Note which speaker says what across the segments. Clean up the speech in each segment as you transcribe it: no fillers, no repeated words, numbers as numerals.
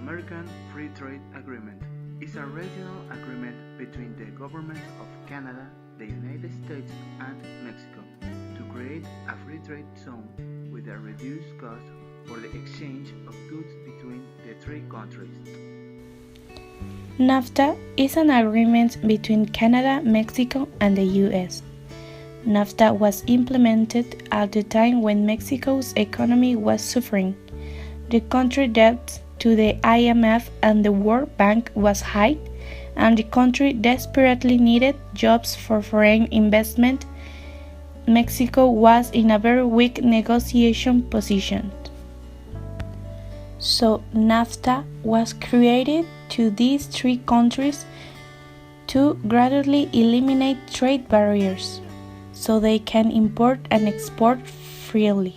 Speaker 1: American Free Trade Agreement is a regional agreement between the government of Canada, the United States, and Mexico to create a free trade zone with a reduced cost for the exchange of goods between the three countries.
Speaker 2: NAFTA is an agreement between Canada, Mexico, and the US. NAFTA was implemented at the time when Mexico's economy was suffering. The country debt to the IMF and the World Bank was high, and the country desperately needed jobs for foreign investment. Mexico was in a very weak negotiation position. So NAFTA was created to these three countries to gradually eliminate trade barriers so they can import and export freely.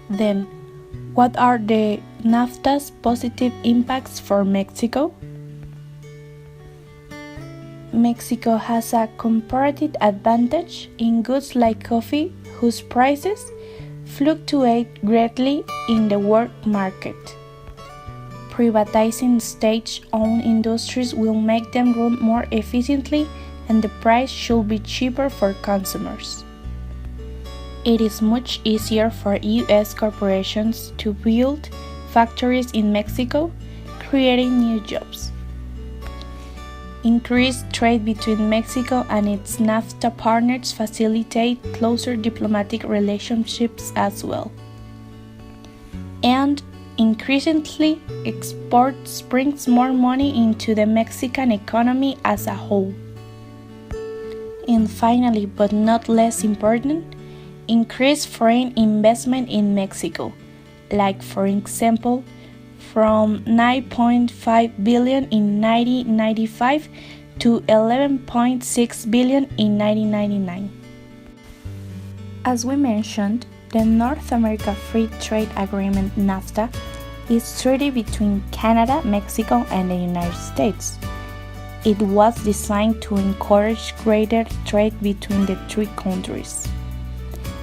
Speaker 2: Then, what are the NAFTA's positive impacts for Mexico? Mexico has a comparative advantage in goods like coffee, whose prices fluctuate greatly in the world market. Privatizing state-owned industries will make them run more efficiently, and the price should be cheaper for consumers. It is much easier for US corporations to build factories in Mexico, creating new jobs. Increased trade between Mexico and its NAFTA partners facilitate closer diplomatic relationships as well. And increasingly, exports brings more money into the Mexican economy as a whole. And finally, but not less important, increased foreign investment in Mexico, like for example, from $9.5 billion in 1995 to $11.6 billion in 1999. As we mentioned, the North America Free Trade Agreement NAFTA is a treaty between Canada, Mexico, and the United States. It was designed to encourage greater trade between the three countries.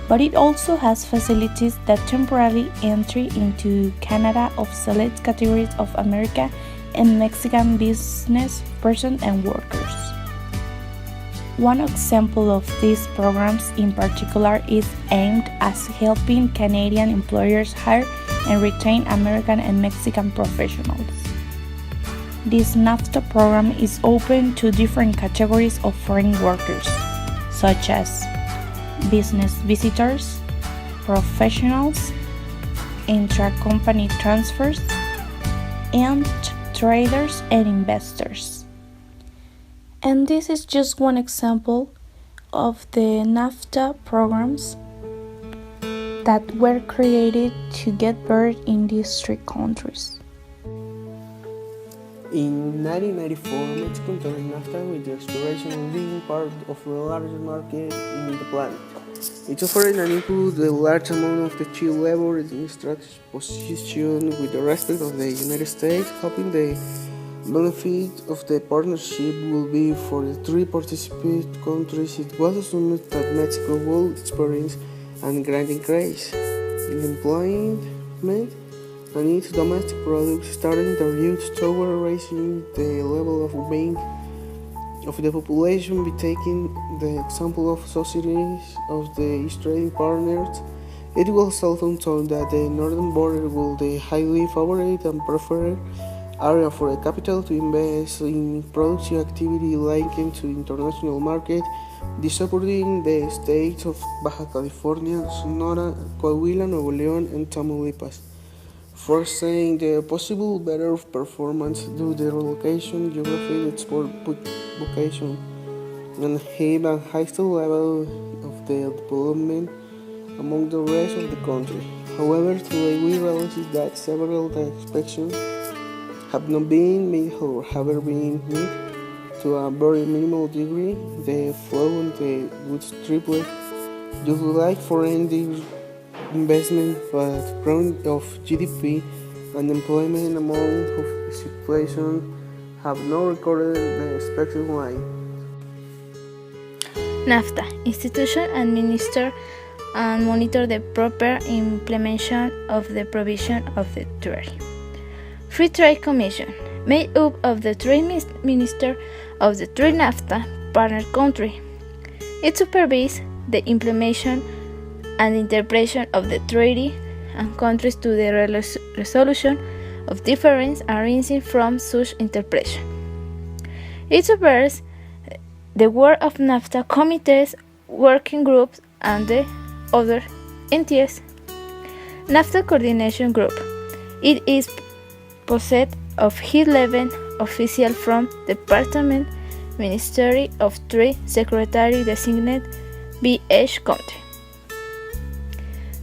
Speaker 2: But it also has facilities that temporarily entry into Canada of select categories of American and Mexican business persons and workers. One example of these programs in particular is aimed at helping Canadian employers hire and retain American and Mexican professionals. This NAFTA program is open to different categories of foreign workers, such as business visitors, professionals, intra-company transfers, and traders and investors. And this is just one example of the NAFTA programs that were created to get better in these three countries.
Speaker 3: In 1994, Mexico entered NAFTA with the aspiration of being part of the largest market in the planet. It offered and included a large amount of the child labor in strategic position with the respect of the United States, hoping the benefit of the partnership will be for the three participant countries. It was assumed that Mexico would experience a great increase in employment and its domestic product, starting the route toward raising the level of being of the population by taking the example of societies of the trading partners. It was also thought that the northern border will be highly favored and preferred area for the capital to invest in productive activity linked to international market, supporting the states of Baja California, Sonora, Coahuila, Nuevo León, and Tamaulipas, foreseeing the possible better performance due to the relocation, geography, export vocation, and have a higher level of the development among the rest of the country. However, today we realize that several expectations have not been made or have been met to a very minimal degree. The flow and the goods tripled due to like foreign investment, but growth of GDP and employment amount of situation have not recorded the expected line.
Speaker 4: NAFTA institution administer and monitor the proper implementation of the provision of the treaty. Free Trade Commission, made up of the three ministers of the three NAFTA partner countries. It supervises the implementation and interpretation of the treaty and countries to the resolution of differences arising from such interpretation. It supervises the work of NAFTA committees, working groups, and the other entities. NAFTA Coordination Group. It is composed of high-level officials from Department Ministry of three secretary designated by each country,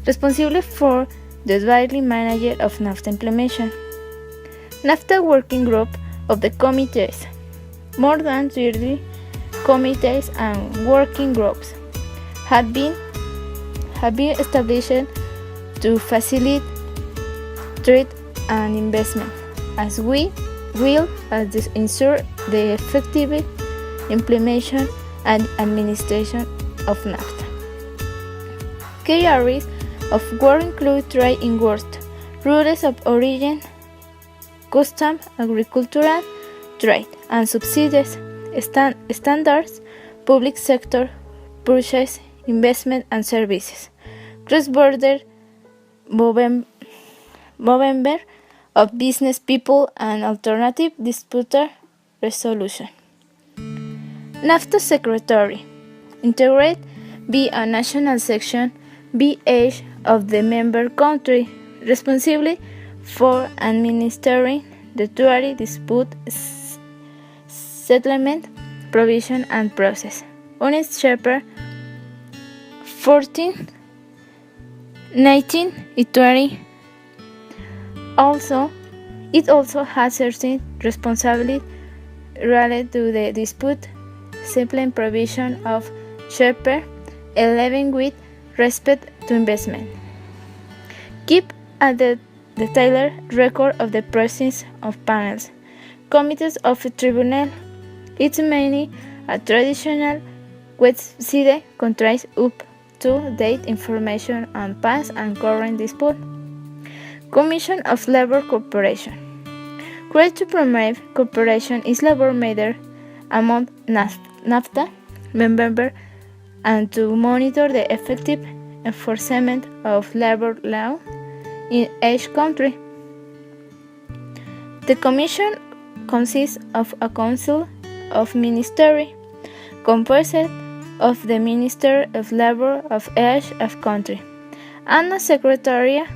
Speaker 4: responsible for the daily management of NAFTA implementation. NAFTA Working Group of the committees. More than 30 committees and working groups have been established to facilitate trade and investment, as we will ensure the effective implementation and administration of NAFTA. Key areas of work include trade in goods, rules of origin, customs, agricultural trade, and subsidies, standards, public sector purchase, investment and services, cross-border movement of business people, and alternative dispute resolution. NAFTA Secretary integrate by a national section by each of the member country, responsible for administering the treaty dispute settlement provision and process. Unit Chapter 14, 19, and 20. It also has certain responsibility related to the dispute settlement provision of Chapter 11 with respect to investment. Keep a detailed record of the presence of panels, committees of the tribunal. It's mainly a traditional website contains up-to-date information on past and current disputes. Commission of Labor Cooperation. Created to promote cooperation is labor matter among NAFTA members and to monitor the effective enforcement of labor law in each country. The Commission consists of a Council of Ministers composed of the Minister of Labor of each country and a Secretariat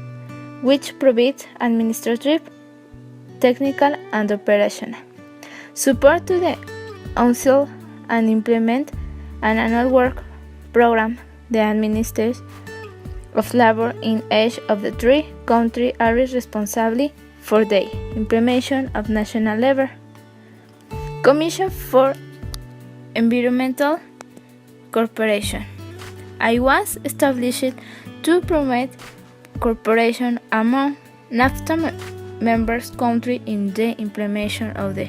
Speaker 4: which provides administrative, technical, and operational support to the Council and implement an annual work program. The Ministers of Labor in each of the three countries are responsible for the implementation of national labor. Commission for Environmental Cooperation. I was established to promote cooperation among NAFTA members countries in the implementation of the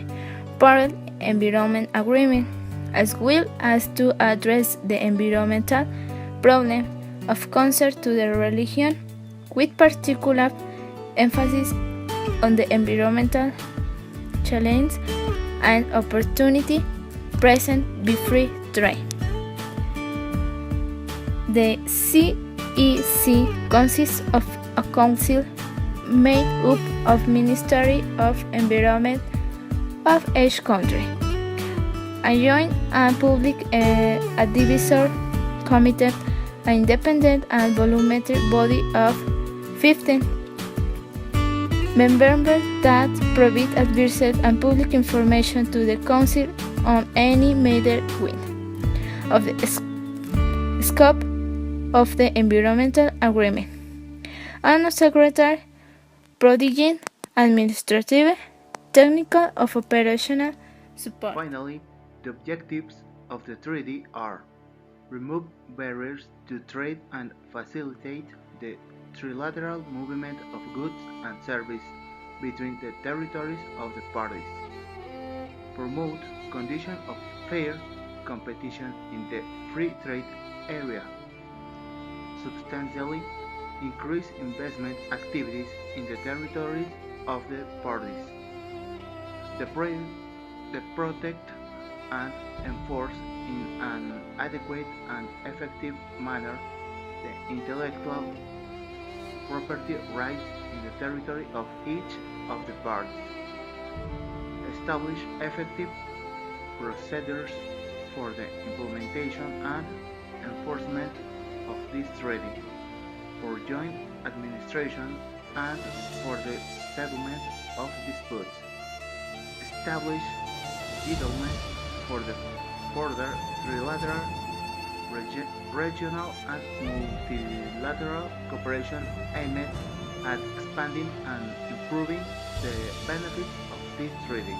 Speaker 4: Paris Environment Agreement, as well as to address the environmental problem of concern to the region, with particular emphasis on the environmental challenge and opportunity present by free trade. The CEC consists of a council made up of Ministry of Environment of each country, a joint and public advisory committee, an independent and voluntary body of 15 members that provide advice and public information to the Council on any matter within of the scope of the environmental agreement, and a secretary providing administrative, technical, or operational support.
Speaker 1: Finally, the objectives of the treaty are remove barriers to trade and facilitate the trilateral movement of goods and services between the territories of the parties, promote conditions of fair competition in the free trade area, substantially increase investment activities in the territories of the parties. The protect and enforce in an adequate and effective manner the intellectual property rights in the territory of each of the parties. Establish effective procedures for the implementation and enforcement of this treaty, for joint administration and for the settlement of disputes. Establish guidelines for the further trilateral, regional and multilateral cooperation aimed at expanding and improving the benefits of this treaty.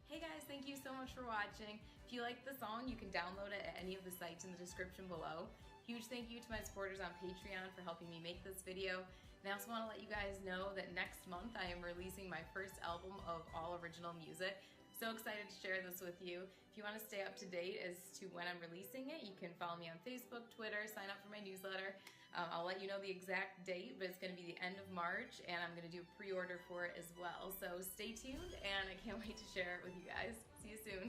Speaker 5: Hey guys, thank you so much for watching. If you like the song, you can download it at any of the sites in the description below. Huge thank you to my supporters on Patreon for helping me make this video. And I also want to let you guys know that next month I am releasing my first album of all original music. So excited to share this with you. If you want to stay up to date as to when I'm releasing it, you can follow me on Facebook, Twitter, sign up for my newsletter. I'll let you know the exact date, but it's going to be the end of March, and I'm going to do a pre-order for it as well. So stay tuned, and I can't wait to share it with you guys. See you soon.